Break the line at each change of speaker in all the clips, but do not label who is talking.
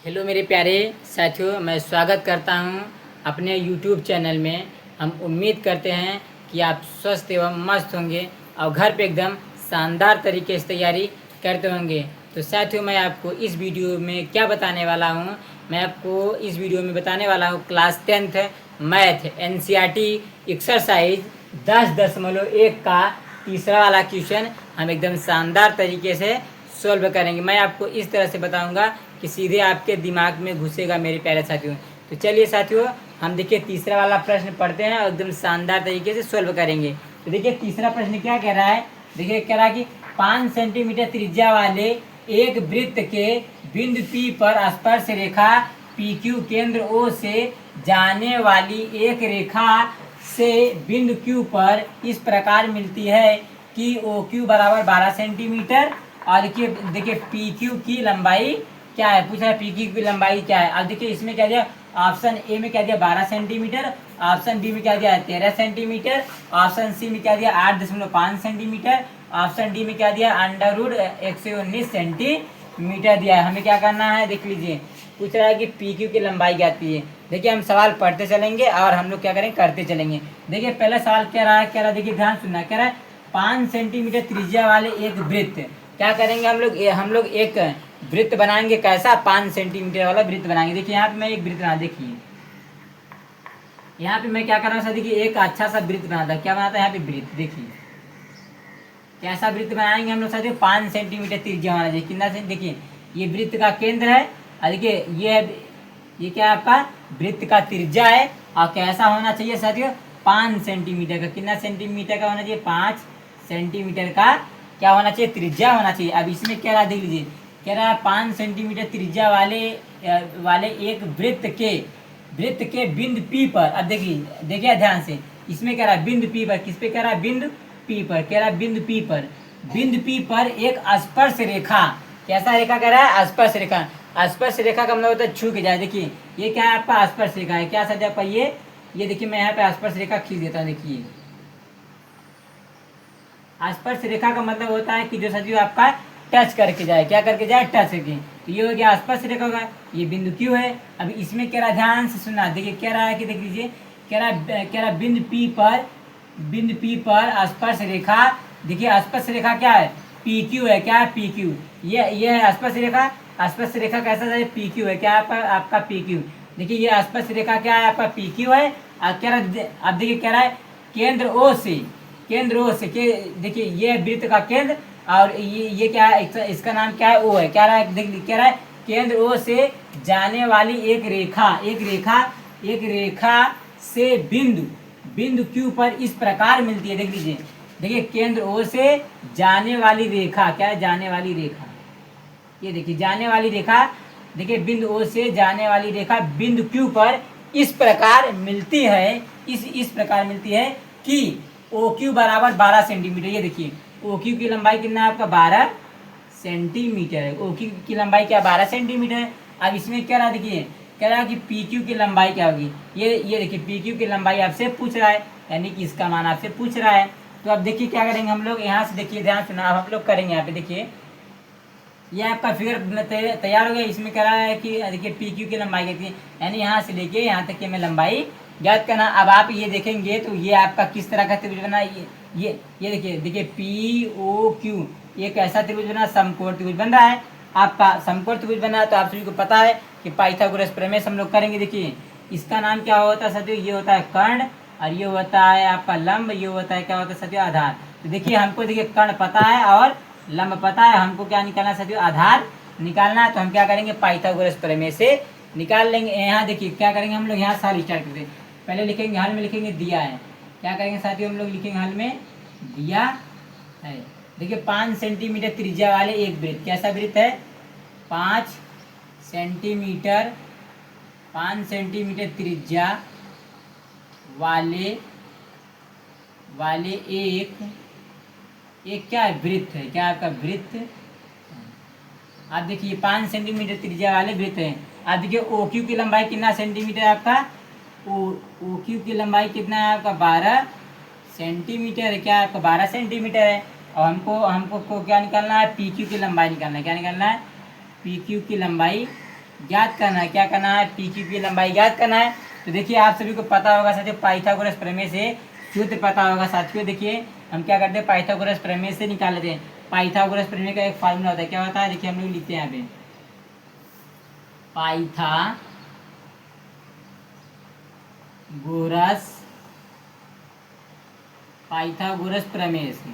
Hello मेरे प्यारे साथियों, मैं स्वागत करता हूं अपने YouTube चैनल में। हम उम्मीद करते हैं कि आप स्वस्थ एवं मस्त होंगे और घर पे एकदम शानदार तरीके से तैयारी करते होंगे। तो साथियों, मैं आपको इस वीडियो में क्या बताने वाला हूं, मैं आपको इस वीडियो में बताने वाला हूं class 10th math NCERT exercise 10.1 का तीसरा वाला क्वेश्चन हम एकदम शानदार तरीके से सॉल्व करेंगे। मैं आपको इस तरह से बताऊंगा कि सीधे आपके दिमाग में घुसेगा मेरे प्यारे साथियों। तो चलिए साथियों, हम देखिए तीसरा वाला प्रश्न पढ़ते हैं और एकदम शानदार तरीके से सॉल्व करेंगे। तो देखिए तीसरा प्रश्न क्या कह रहा है। देखिए कह रहा है कि 5 सेंटीमीटर त्रिज्या वाले एक वृत्त के बिंदु P पर स्पर्श रेखा PQ केंद्र O से जाने वाली एक रेखा से बिंदु Q पर इस प्रकार मिलती है कि OQ बराबर 12 सेंटीमीटर और देखिए PQ की लंबाई क्या है, पूछा है PQ की लंबाई क्या है। अब देखिए इसमें क्या दिया, ऑप्शन ए में क्या दिया 12 सेंटीमीटर, ऑप्शन बी में क्या दिया 13 सेंटीमीटर, ऑप्शन सी में क्या दिया 8.5 सेंटीमीटर, ऑप्शन डी में क्या दिया √119 सेंटीमीटर दिया है। हमें क्या करना है, देख लीजिए पूछ रहा है कि PQ की लंबाई क्या आती है। देखिए हम सवाल पढ़ते चलेंगे और हम लोग क्या करेंगे, करते चलेंगे। देखिए पहला सवाल क्या रहा है, कह रहा है देखिए ध्यान सुनना, कह रहा है 5 सेंटीमीटर त्रिज्या वाले एक वृत्त, क्या करेंगे हम लोग एक वृत्त बनाएंगे। कैसा, 5 सेंटीमीटर वाला वृत्त बनाएंगे। देखिए यहाँ पे मैं एक वृत्त बना, देखिए यहाँ पे मैं क्या कर रहा हूँ, देखिए एक अच्छा सा वृत्त बनाता, क्या बनाता है यहाँ पे वृत्त। देखिए कैसा वृत्त बनाएंगे हम लोग साथियों, 5 सेंटीमीटर त्रिज्या वाला। देखिए कितना से, देखिए ये वृत्त का केंद्र है और देखिए ये क्या है आपका वृत्त का त्रिज्या है। और कैसा होना चाहिए साथियों, 5 सेंटीमीटर का। कितना सेंटीमीटर का होना चाहिए, 5 सेंटीमीटर का क्या होना चाहिए, त्रिज्या होना चाहिए। अब इसमें क्या रहा देख लीजिए, कह रहा है 5 सेंटीमीटर त्रिज्या वाले एक वृत्त के बिंदु P पर। अब देखिए ध्यान से, इसमें कह रहा है बिंदु P पर, किस पे कह रहा है, बिंदु P पर, कह रहा है बिंदु P पर एक स्पर्श रेखा, कैसा रेखा कह रहा है, स्पर्श रेखा। स्पर्श रेखा का मतलब होता है छू के जाए। देखिए ये क्या है आपका स्पर्श रेखा है, क्या सजा आपका ये देखिए मैं यहाँ पे स्पर्श रेखा खींच देता हूँ। देखिए स्पर्श रेखा का मतलब होता है कि जो साथियों आपका टच करके जाए, क्या करके जाए, टच करके। तो ये हो गया स्पर्श रेखा का, ये बिंदु Q है। अब इसमें कह रहा ध्यान से सुनना, देखिए कह रहा है कि देख लीजिए, कह रहा है बिंदु P पर स्पर्श रेखा। देखिए स्पर्श रेखा क्या है, PQ है, क्या है PQ, ये है स्पर्श रेखा। स्पर्श रेखा कैसा है, PQ है, क्या है आपका PQ। देखिए ये स्पर्श रेखा क्या है आपका PQ है। और कह रहा, अब देखिए कह रहा है केंद्र O से देखिए ये वृत्त का केंद्र, और ये क्या है, इसका नाम क्या है, O है। क्या रहा है, देखिए कह रहा है केंद्र O से जाने वाली एक रेखा से बिंदु Q पर इस प्रकार मिलती है। देख लीजिए, देखिए केंद्र O से जाने वाली रेखा, क्या है, जाने वाली रेखा, ये देखिए जाने वाली रेखा। देखिए बिंदु O से जाने वाली रेखा बिंदु Q पर इस प्रकार मिलती है, इस प्रकार मिलती है कि OQ बराबर 12 सेंटीमीटर। ये देखिए OQ की लंबाई कितना है आपका, 12 सेंटीमीटर है। OQ की लंबाई क्या, 12 सेंटीमीटर है। अब इसमें क्या रहा, देखिए कह रहा है कि PQ की लंबाई क्या होगी। ये देखिए PQ की लंबाई आपसे पूछ रहा है, यानी कि इसका मान आपसे पूछ रहा है। तो अब देखिए क्या करेंगे हम लोग, यहाँ से देखिए ध्यान सुना, अब हम लोग करेंगे यहाँ पे। देखिए ये आपका फिगर तैयार हो गया। इसमें कह रहा है कि देखिए PQ की लंबाई कितनी है, यानी यहाँ से लेके यहाँ तक की हमें लंबाई ज्ञात करना। अब आप ये देखेंगे तो ये आपका किस तरह का त्रिभुज बना, ये देखिए POQ, ये कैसा त्रिभुज बना, समकोण त्रिभुज बन रहा है। आपका समकोण त्रिभुज बना है, तो आप सभी को पता है कि पाइथागोरस प्रमेय हम लोग करेंगे। देखिए इसका नाम क्या होता है साथियों, ये होता है कर्ण, और ये होता है आपका लंब, ये होता है क्या होता है साथियों, आधार। तो देखिए हमको देखिए कर्ण पता है और लंब पता है, हमको क्या निकालना है साथियों, आधार निकालना है। तो हम क्या करेंगे, पाइथागोरस प्रमेय से निकाल लेंगे। यहाँ देखिए क्या करेंगे हम लोग, यहाँ साल स्टार्ट करते हैं। पहले लिखेंगे, हल में लिखेंगे दिया है, क्या करेंगे साथियों हम लोग लिखेंगे हल में दिया है। देखिए 5 सेंटीमीटर त्रिज्या वाले एक वृत्त, कैसा वृत्त है, 5 सेंटीमीटर त्रिज्या वाले एक क्या है, वृत्त है, क्या आपका वृत्त। आप देखिए 5 सेंटीमीटर त्रिज्या वाले वृत्त है। आप देखिए OQ की लंबाई कितना सेंटीमीटर है आपका, OQ की लंबाई कितना है आपका, 12 सेंटीमीटर है, क्या आपका 12 सेंटीमीटर है। और हमको क्या निकालना है, PQ की लंबाई निकालना है। क्या निकालना है, PQ की लंबाई ज्ञात करना है। क्या करना है? पी क्यू की लंबाई ज्ञात करना है। तो देखिए आप सभी को पता होगा साथियों, पाइथागोरस प्रमेय से सूत्र पता होगा साथियों। देखिए हम क्या करते हैं, पाइथागोरस प्रमेय से निकाल लेते हैं। पाइथागोरस प्रमेय का एक फार्मूला होता है, क्या होता है? देखिए हम लोग लिखते हैं यहाँ पे पाइथागोरस प्रमेय से।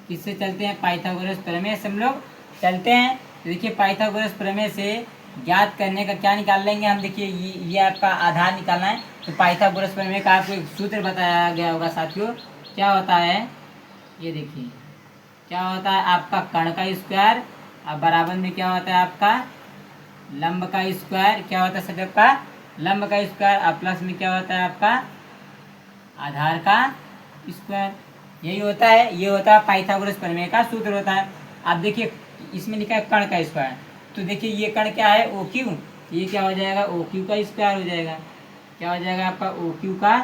किससे चलते हैं? पाइथागोरस प्रमेय से हम लोग चलते हैं। तो देखिए पाइथागोरस प्रमेय से ज्ञात करने का क्या निकाल लेंगे हम? देखिए ये आपका आधार निकालना है। तो पाइथागोरस प्रमेय का आपको एक सूत्र बताया गया होगा साथियों। क्या होता है? ये देखिए क्या होता है, आपका कर्ण का स्क्वायर और बराबर में क्या होता है आपका लंब का स्क्वायर। क्या होता है सर? आपका लंब का स्क्वायर और प्लस में क्या होता है आपका आधार का स्क्वायर। यही होता है, ये होता है पाइथागोरस प्रमेय का सूत्र होता है। आप देखिए इसमें लिखा है कर्ण का स्क्वायर, तो देखिए ये कर्ण क्या है? O Q. ये क्या हो जाएगा? ओ क्यू का स्क्वायर हो जाएगा। क्या हो जाएगा आपका? ओ क्यू का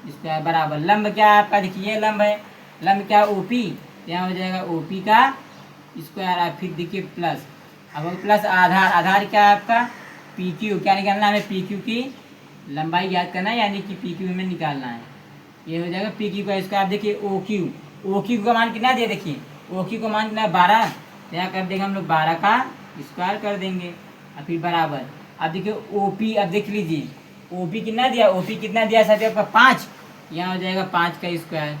स्क्वायर बराबर लंब क्या है आपका? देखिए ये लंब है, लंब क्या? O P. यहाँ हो जाएगा ओ पी का स्क्वायर और फिर देखिए प्लस, अब प्लस आधार। आधार क्या है आपका? P Q. क्या निकालना है? पी क्यू की लंबाई याद करना है, यानी कि पी क्यू में निकालना है। ये हो जाएगा पी क्यू का स्क्वायर। देखिए ओ क्यू, ओ क्यू का मान कितना दिया? देखिए ओ क्यू का मान कितना है? 12। तो यहाँ कर देंगे हम लोग 12 का स्क्वायर कर देंगे और फिर बराबर। अब देखिए ओ पी, अब देख लीजिए ओ पी कितना दिया? ओ पी कितना दिया साथियों आपका? 5। यहाँ हो जाएगा 5 का स्क्वायर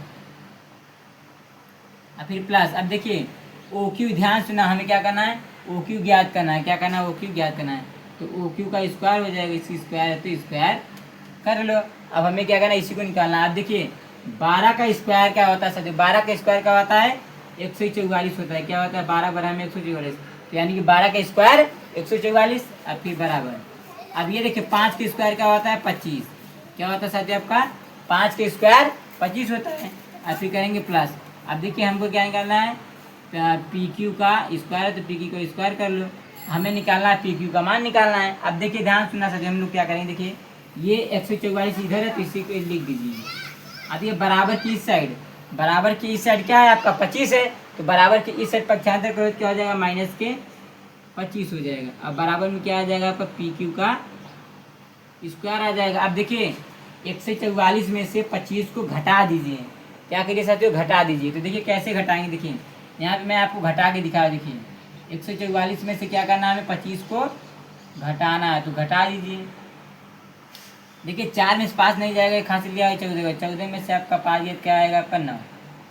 और फिर प्लस। अब देखिए ओ क्यू, ध्यान सुना, हमें क्या करना है? ओ क्यू ज्ञात करना है। क्या करना है? ओ क्यू ज्ञात करना है। तो ओ क्यू का स्क्वायर हो जाएगा, इसकी स्क्वायर है तो स्क्वायर कर लो। अब हमें क्या करना है? इसी को निकालना है। अब देखिए 12 का स्क्वायर क्या होता है सर? 12 का स्क्वायर क्या होता है? 144 होता है। क्या होता है? 12 बराबर में 144, तो यानी कि 12 का स्क्वायर 144 और फिर बराबर। अब ये देखिए 5 का स्क्वायर क्या होता है? 25। क्या होता है साथियों आपका? 5 का स्क्वायर 25 होता है और फिर करेंगे प्लस। अब देखिए हमको क्या निकालना है? पी क्यू का स्क्वायर, तो पी क्यू का स्क्वायर कर लो। हमें निकालना है पी क्यू का मान निकालना है। अब देखिए ध्यान सुनना साथियों, हम लोग क्या करेंगे? देखिए ये 144 इधर है तो इसी को लिख दीजिए। अब ये बराबर की इस साइड, बराबर की इस साइड क्या है आपका? 25 है, तो बराबर की इस साइड पक्षांतर करो तो क्या हो जाएगा? माइनस के 25 हो जाएगा। अब बराबर में क्या आ जाएगा आपका? पी क्यू का स्क्वायर आ जाएगा। अब देखिए 144 में से 25 को घटा दीजिए। क्या करिए साथियों? घटा दीजिए। तो देखिए कैसे घटाएंगे? देखिए यहाँ पे मैं आपको घटा के दिखा। देखिए 144 में से क्या करना है? हमें 25 को घटाना है, तो घटा दीजिए। देखिए 4 में से 5 नहीं जाएगा, कहाँ से लिया है? 14। 14 में से आपका 5 गया क्या आएगा आपका? 9।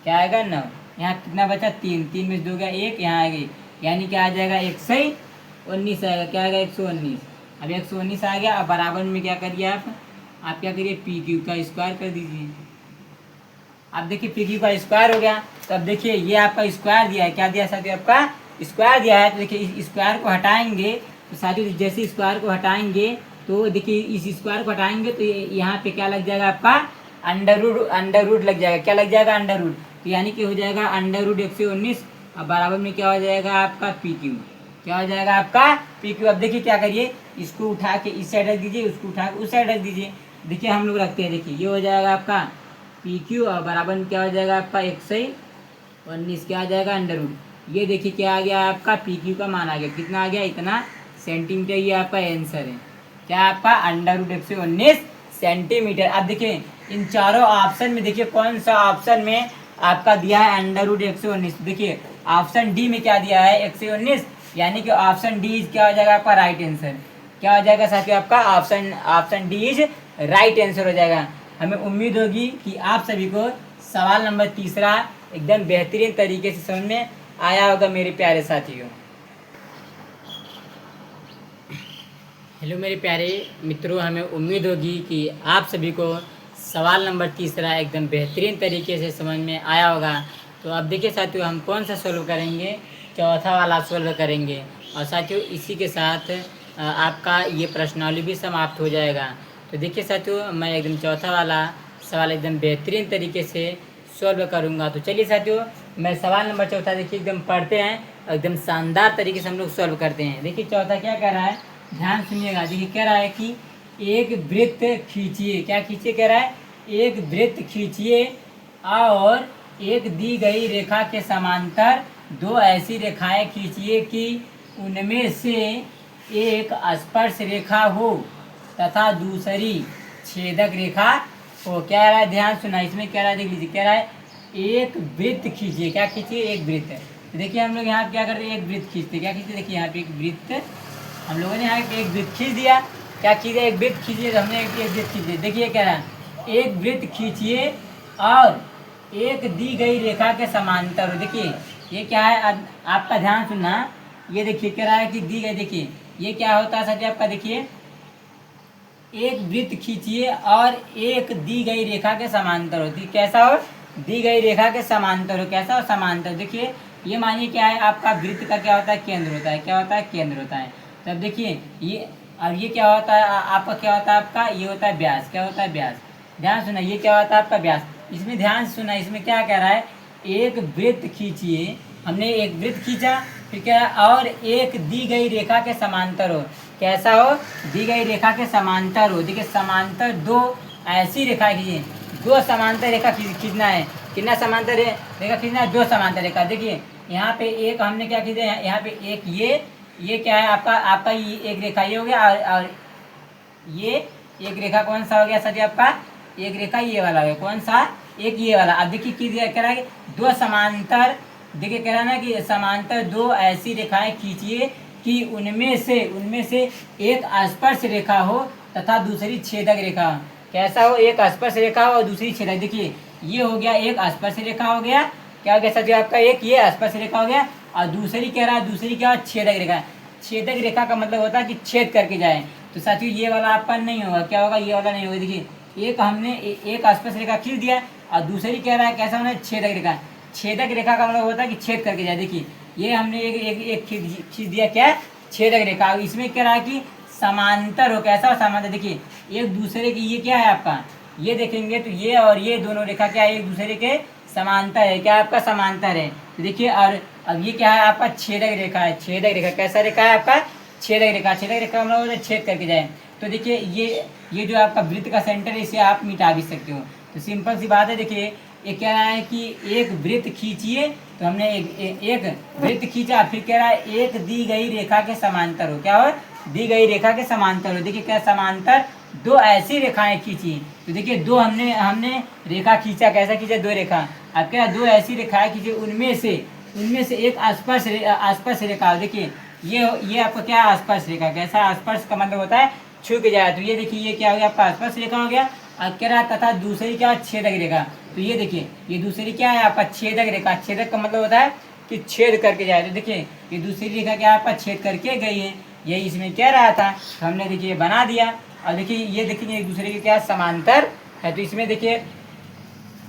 क्या आएगा? 9। यहाँ कितना बचा? 3। 3 में से 2 गया 1, यहाँ आ गई, यानी क्या आ जाएगा? 119 आएगा। क्या आएगा? 119। अब 119 आ गया। अब बराबर में क्या करिए आप क्या करिए? पी क्यू का स्क्वायर कर दीजिए। अब देखिए पी क्यू का स्क्वायर हो गया। तो अब देखिए ये आपका स्क्वायर दिया है। क्या दिया साथियों? आपका स्क्वायर दिया है। तो देखिए इस स्क्वायर को हटाएंगे, तो साथियों जैसे स्क्वायर को हटाएंगे तो देखिए इस स्क्वायर को हटाएंगे तो यहाँ पे क्या लग जाएगा आपका? अंडर रूट लग जाएगा। क्या लग जाएगा? Under root. तो यानी कि हो जाएगा अंडर रूट 119 और बराबर में क्या हो जाएगा आपका? P Q. क्या हो जाएगा आपका? P Q. अब देखिए क्या करिए? इसको उठा के इस साइड रख दीजिए, उसको उठा के उस साइड रख दीजिए। देखिए हम लोग रखते हैं। देखिए ये हो जाएगा आपका पी क्यू और बराबर में क्या हो जाएगा आपका? 119। क्या आ जाएगा? Under root. ये देखिए क्या आ गया आपका? पी क्यू का मान आ गया। कितना आ गया? इतना सेंटीमीटर। ये आपका आंसर है। क्या आपका? Under root 119 centimetre. अब देखिए इन चारों ऑप्शन में देखिए कौन सा ऑप्शन में आपका दिया है अंडर रूट 119? देखिए ऑप्शन डी में क्या दिया है? 119, यानी कि ऑप्शन डी इज क्या हो जाएगा आपका? Right answer. क्या हो जाएगा साथियों? आपका option D is right answer हो जाएगा। हमें उम्मीद होगी कि आप सभी को सवाल नंबर 3 एकदम बेहतरीन तरीके से समझ में आया होगा मेरे प्यारे साथियों। हेलो मेरे प्यारे मित्रों, हमें उम्मीद होगी कि आप सभी को सवाल नंबर 3 एकदम बेहतरीन तरीके से समझ में आया होगा। तो अब देखिए साथियों हम कौन सा सोल्व करेंगे? चौथा वाला सोल्व करेंगे। और साथियों इसी के साथ आपका ये प्रश्नावली भी समाप्त हो जाएगा। तो देखिए साथियों मैं एकदम चौथा वाला सवाल एकदम बेहतरीन तरीके से सॉल्व करूँगा। तो चलिए साथियों मैं सवाल नंबर चौथा देखिए एकदम पढ़ते हैं, एकदम शानदार तरीके से हम लोग सॉल्व करते हैं। देखिए चौथा क्या कह रहा है, ध्यान सुनिएगा। देखिए कह रहा है कि एक वृत्त खींचिए। क्या खींचिए कह रहा है? एक वृत्त खींचिए और एक दी गई रेखा के समांतर दो ऐसी रेखाएं खींचिए कि उनमें से एक स्पर्श रेखा हो तथा दूसरी छेदक रेखा हो। क्या रहा है, ध्यान सुना, इसमें क्या रहा है देख लीजिए, क्या रहा है, एक वृत्त खींचिए। क्या खींचिए, एक वृत्त। तो देखिए हम लोग यहाँ क्या करते हैं, एक वृत्त खींचते, क्या खींचते, देखिए यहाँ पे एक वृत्त, हम लोगों ने यहाँ एक वृत्त खींच दिया। क्या खींचे, एक वृत्त खींचिए, तो हमने एक वृत्त खींच दिया। देखिए क्या रहा, एक वृत्त खींचिए और एक दी गई रेखा के समांतर हो। देखिए ये क्या है, आपका ध्यान सुनना, ये देखिए क्या रहा है कि दी गई, देखिए ये क्या होता है साथी आपका, देखिए एक वृत्त खींचिए और एक दी गई रेखा के समांतर हो। कैसा हो, दी गई रेखा के समांतर हो, कैसा हो, समांतर। देखिए ये मानिए क्या है, आपका वृत्त का क्या होता है, केंद्र होता है, क्या होता है, केंद्र होता है। तब देखिए ये, और ये क्या होता है आपका, क्या होता है आपका, ये होता है व्यास, क्या होता है, व्यास। ध्यान सुना, ये क्या होता है आपका व्यास। इसमें ध्यान सुना, इसमें क्या कह रहा है, एक वृत्त खींचिए, हमने एक वृत्त खींचा, फिर क्या है, और एक दी गई रेखा के समांतर हो। कैसा हो, दी गई रेखा के समांतर हो। देखिए समांतर दो ऐसी रेखा खींचिए, दो समांतर रेखा खींचना है। कितना समांतर रेखा खींचना है, दो समांतर रेखा। देखिए यहाँ पे एक हमने क्या खींचा, यहाँ पे एक, ये क्या है आपका, आपका ये एक रेखा ये हो गया, और ये एक रेखा कौन सा हो गया सर आपका, एक रेखा ये वाला हो गया, कौन सा, एक ये वाला। अब देखिए की कह रहा है दो समांतर, देखिए कह रहा है ना कि समांतर दो ऐसी रेखाएं खींचिए कि उनमें से एक स्पर्श रेखा हो तथा दूसरी छेदक रेखा। कैसा हो, एक स्पर्श रेखा हो और दूसरी छेदक। देखिए ये हो गया एक स्पर्श रेखा हो गया, क्या हो गया सर आपका, एक ये स्पर्श रेखा हो गया, और दूसरी कह रहा है, दूसरी क्या, छेदक रेखा। छेदक रेखा का मतलब होता है कि छेद करके जाए। तो साथियों ये वाला आपका नहीं होगा, क्या होगा, ये वाला नहीं होगा। देखिए एक हमने एक स्पर्श रेखा खींच दिया और दूसरी कह रहा है कैसा होना है, छेदक रेखा। छेदक रेखा का मतलब होता है कि छेद करके जाए। देखिए ये हमने एक खींच दिया, क्या, छेदक रेखा। इसमें क्या रहा कि समांतर हो, कैसा हो, समांतर। देखिए एक दूसरे की, ये क्या है आपका, ये देखेंगे तो ये और ये दोनों रेखा क्या है, एक दूसरे के समांतर है, क्या आपका, समांतर है। तो देखिए और अब ये क्या है आपका, छेदक रेखा है। छेदक रेखा कैसा रेखा है आपका, छेदक रेखा। छेदक रेखा हम लोग छेद करके जाए। तो देखिए ये जो आपका वृत्त का सेंटर है, इसे आप मिटा भी सकते हो। तो सिंपल सी बात है। देखिए ये कह रहा है कि एक वृत्त खींचिए, तो हमने एक वृत्त खींचा, फिर कह रहा है एक दी गई रेखा के समांतर हो। क्या हो, दी गई रेखा के समांतर हो। देखिए क्या, समांतर दो ऐसी रेखाएं खींची। तो देखिए दो हमने रेखा खींचा, कैसा खींचा, दो रेखा। अब क्या, दो ऐसी रेखाएं खींची, उनमें से एक स्पर्श रेखा। देखिए ये आपका क्या, स्पर्श रेखा। कैसा, स्पर्श का मतलब होता है छू के जाए। तो ये देखिए ये क्या हो गया आपका, स्पर्श रेखा हो गया। और कह रहा तथा दूसरी क्या, छेदक रेखा। तो ये देखिए ये दूसरी क्या है आपका, छेदक रेखा। छेदक का मतलब होता है कि छेद करके जाए। तो देखिए ये दूसरी रेखा क्या आपका, छेद करके गई है, यही इसमें कह रहा था। तो हमने देखिए बना दिया। और देखिए ये देखिए एक दूसरे के क्या, समांतर है। तो इसमें देखिए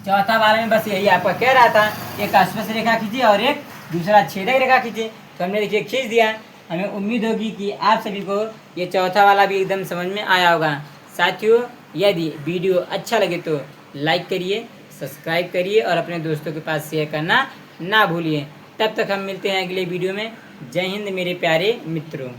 चौथा वाले में बस यही आपका कह रहा था, एक स्पर्श रेखा खींचिए और एक दूसरा छेदक रेखा खींचिए। तो हमने देखिए खींच दिया। हमें उम्मीद होगी कि आप सभी को ये चौथा वाला भी एकदम समझ में आया होगा। साथियों यदि वीडियो अच्छा लगे तो लाइक करिए, सब्सक्राइब करिए और अपने दोस्तों के पास शेयर करना ना भूलिए। तब तक हम मिलते हैं अगले वीडियो में। जय हिंद मेरे प्यारे मित्रों।